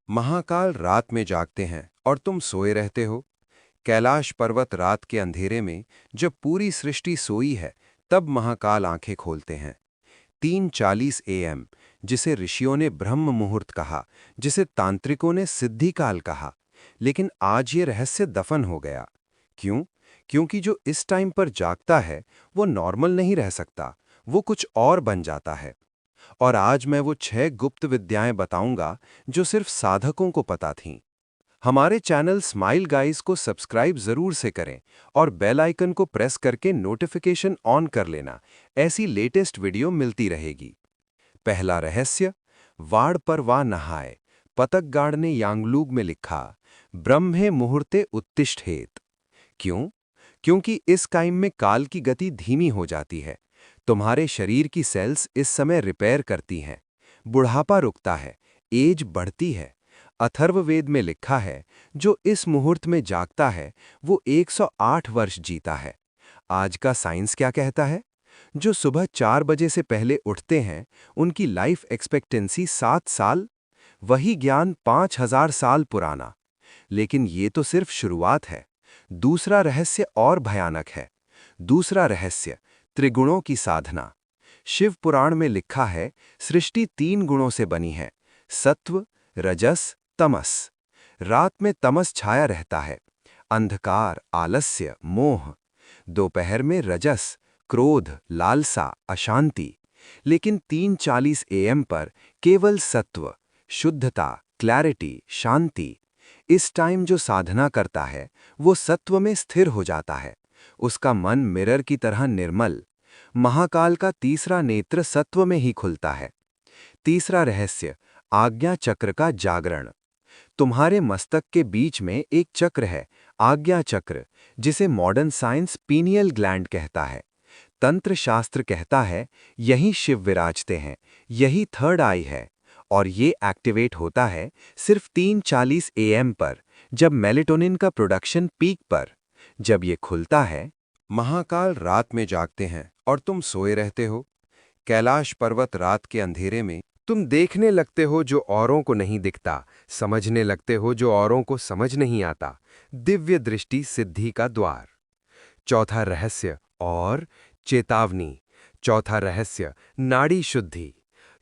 महाकाल रात में जागते हैं और तुम सोए रहते हो। कैलाश पर्वत रात के अंधेरे में जब पूरी सृष्टि सोई है, तब महाकाल आंखें खोलते हैं। 3:40 AM, जिसे ऋषियों ने ब्रह्म मुहूर्त कहा, जिसे तांत्रिकों ने सिद्धि काल कहा। लेकिन आज ये रहस्य दफन हो गया। क्यों? क्योंकि जो इस टाइम पर जागता है वो नॉर्मल नहीं रह सकता, वो कुछ और बन जाता है। और आज मैं वो 6 गुप्त विद्याएं बताऊंगा जो सिर्फ साधकों को पता थीं। हमारे चैनल स्माइल गाइस को सब्सक्राइब जरूर से करें और बेल आइकन को प्रेस करके नोटिफिकेशन ऑन कर लेना। ऐसी लेटेस्ट वीडियो मिलती रहेगी। पहला रहस्य, वाड़ पर वा नहाय। पतंगगाड़ ने यांगलूग में लिखा, ब्रह्मे मुहूर्ते उत्तिष्ठेत। क्यों? क्योंकि इस टाइम में काल की गति धीमी हो जाती है। तुम्हारे शरीर की सेल्स इस समय रिपेयर करती हैं। बुढ़ापा रुकता है, एज बढ़ती है। अथर्ववेद में लिखा है, जो इस मुहूर्त में जागता है वो 108 वर्ष जीता है। आज का साइंस क्या कहता है? जो सुबह 4 बजे से पहले उठते हैं, उनकी लाइफ एक्सपेक्टेंसी 7 साल। वही ज्ञान 5000 साल पुराना। लेकिन ये तो सिर्फ शुरुआत है। दूसरा रहस्य और भयानक है। दूसरा रहस्य, त्रिगुणों की साधना। शिव पुराण में लिखा है, सृष्टि 3 गुणों से बनी है, सत्व, रजस, तमस। रात में तमस छाया रहता है, अंधकार, आलस्य, मोह। दोपहर में रजस, क्रोध, लालसा, अशांति। लेकिन 3:40 AM पर केवल सत्व, शुद्धता, क्लैरिटी, शांति। इस टाइम जो साधना करता है वो सत्व में स्थिर हो जाता है। उसका मन मिरर की तरह निर्मल। महाकाल का तीसरा नेत्र सत्व में ही खुलता है। तीसरा रहस्य, आज्ञा चक्र का जागरण। तुम्हारे मस्तक के बीच में एक चक्र है, आज्ञा चक्र, जिसे मॉडर्न साइंस पीनियल ग्लैंड कहता है। तंत्र शास्त्र कहता है यही शिव विराजते हैं, यही थर्ड आई है। और ये एक्टिवेट होता है सिर्फ 3:40 AM पर, जब मेलेटोनिन का प्रोडक्शन पीक पर। जब ये खुलता है, महाकाल रात में जागते हैं और तुम सोए रहते हो। कैलाश पर्वत रात के अंधेरे में तुम देखने लगते हो जो औरों को नहीं दिखता, समझने लगते हो जो औरों को समझ नहीं आता। दिव्य दृष्टि सिद्धि का द्वार। चौथा रहस्य और चेतावनी। चौथा रहस्य, नाड़ी शुद्धि।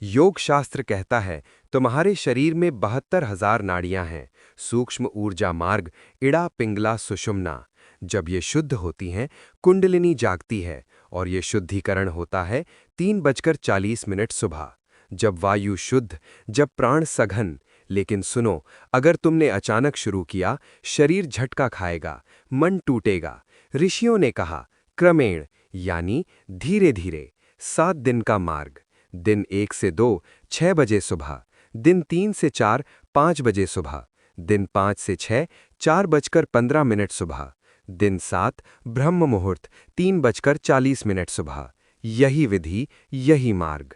योग शास्त्र कहता है तुम्हारे शरीर में 72,000 नाड़ियां हैं। सूक्ष्म ऊर्जा मार्ग, इड़ा, पिंगला, सुषुम्ना। जब ये शुद्ध होती हैं, कुंडलिनी जागती है। और ये शुद्धिकरण होता है 3:40 सुबह। जब वायु शुद्ध, जब प्राण सघन। लेकिन सुनो, अगर तुमने अचानक शुरू किया, शरीर झटका खाएगा, मन टूटेगा। ऋषियों ने कहा, क्रमेण, यानी धीरे धीरे। 7 दिन का मार्ग। दिन 1 से 2, 6 बजे सुबह। दिन 3 से 4, 5 बजे सुबह। दिन 5 से 6, 4:15 सुबह। दिन 7, ब्रह्म मुहूर्त, 3:40 सुबह। यही विधि, यही मार्ग।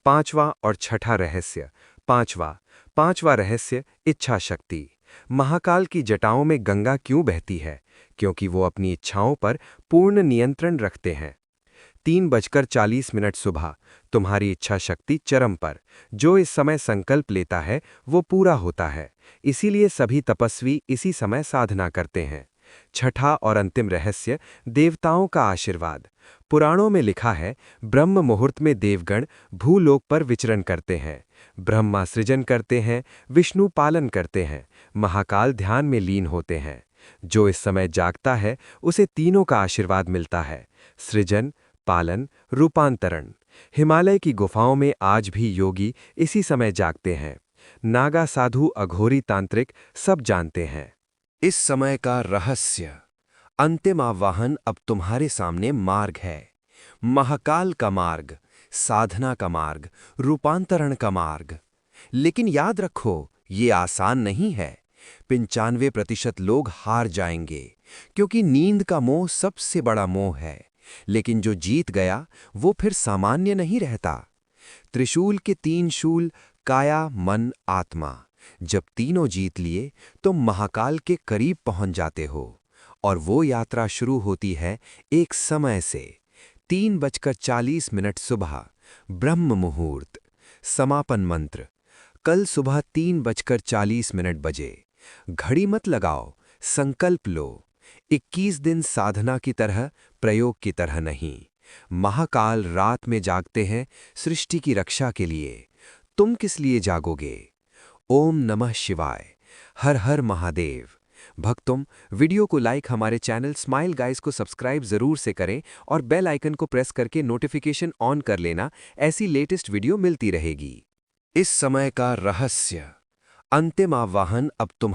पांचवा और छठा रहस्य। पांचवा रहस्य, इच्छा शक्ति। महाकाल की जटाओं में गंगा क्यों बहती है? क्योंकि वो अपनी इच्छाओं पर पूर्ण नियंत्रण रखते हैं। 3:40 सुबह, तुम्हारी इच्छा शक्ति चरम पर। जो इस समय संकल्प लेता है वो पूरा होता है। इसीलिए सभी तपस्वी इसी समय साधना करते हैं। छठा और अंतिम रहस्य, देवताओं का आशीर्वाद। पुराणों में लिखा है, ब्रह्म मुहूर्त में देवगण भूलोक पर विचरण करते हैं। ब्रह्मा सृजन करते हैं, विष्णु पालन करते हैं, महाकाल ध्यान में लीन होते हैं। जो इस समय जागता है उसे तीनों का आशीर्वाद मिलता है, सृजन, पालन, रूपांतरण। हिमालय की गुफाओं में आज भी योगी इसी समय जागते हैं। नागा, साधु, अघोरी, तांत्रिक सब जानते हैं इस समय का रहस्य। अंतिम आह्वान अब तुम्हारे सामने मार्ग है। महाकाल का मार्ग, साधना का मार्ग, रूपांतरण का मार्ग। लेकिन याद रखो, ये आसान नहीं है। 95% लोग हार जाएंगे, क्योंकि नींद का मोह सबसे बड़ा मोह है। लेकिन जो जीत गया वो फिर सामान्य नहीं रहता। त्रिशूल के 3 शूल, काया, मन, आत्मा। जब तीनों जीत लिए तो महाकाल के करीब पहुंच जाते हो। और वो यात्रा शुरू होती है एक समय से। 3:40 सुबह, ब्रह्म मुहूर्त। समापन मंत्र, कल सुबह 3:40 बजे। घड़ी मत लगाओ, संकल्प लो। 21 दिन साधना की तरह, प्रयोग की तरह नहीं। महाकाल रात में जागते हैं सृष्टि की रक्षा के लिए। तुम किस लिए जागोगे? ओम नमः शिवाय। हर हर महादेव। भक्तों, वीडियो को लाइक, हमारे चैनल स्माइल गाइस को सब्सक्राइब जरूर से करें और बेल आइकन को प्रेस करके नोटिफिकेशन ऑन कर लेना। ऐसी लेटेस्ट वीडियो मिलती रहेगी। इस समय का रहस्य। अंतिम आह्वान अब तुम्हारा